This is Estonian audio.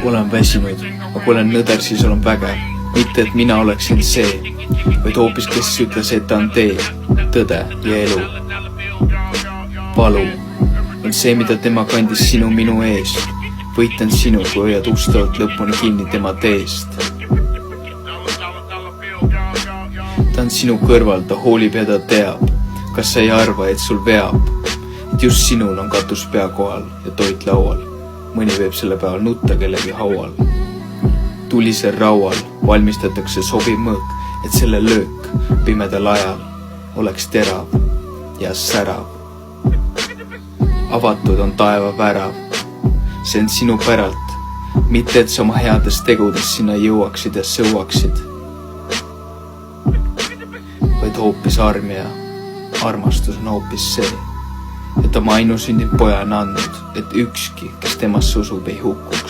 Olen väsinud, aga olen nõder, siis olen vägev. Mitte, et mina oleksin see, vaid hoopis kes ütles, et ta on tee, tõde ja elu. Valu on see, mida tema kandis sinu minu eest. Võitlen sinu, kui hoiad ustavalt lõpuni kinni tema teest. Ta on sinu kõrval, ta hoolib ja ta teab. Kas sa ei arva, et sul veab? Et just sinul on katus pea kohal ja toit laual. Mõni võib selle päeval nutta kellegi haual. Tulisel raual valmistatakse sobiv mõõk, et selle löök pimedal ajal oleks terav ja särav. Avatud on taeva värav, see on sinu päralt, mitte et sa oma headest tegudest sinna jõuaksid ja sõuaksid, vaid hoopis arm ja armastus on hoopis see, et oma ainusündinud poja on andnud, et ükski, kes temasse usub, ei hukkuks.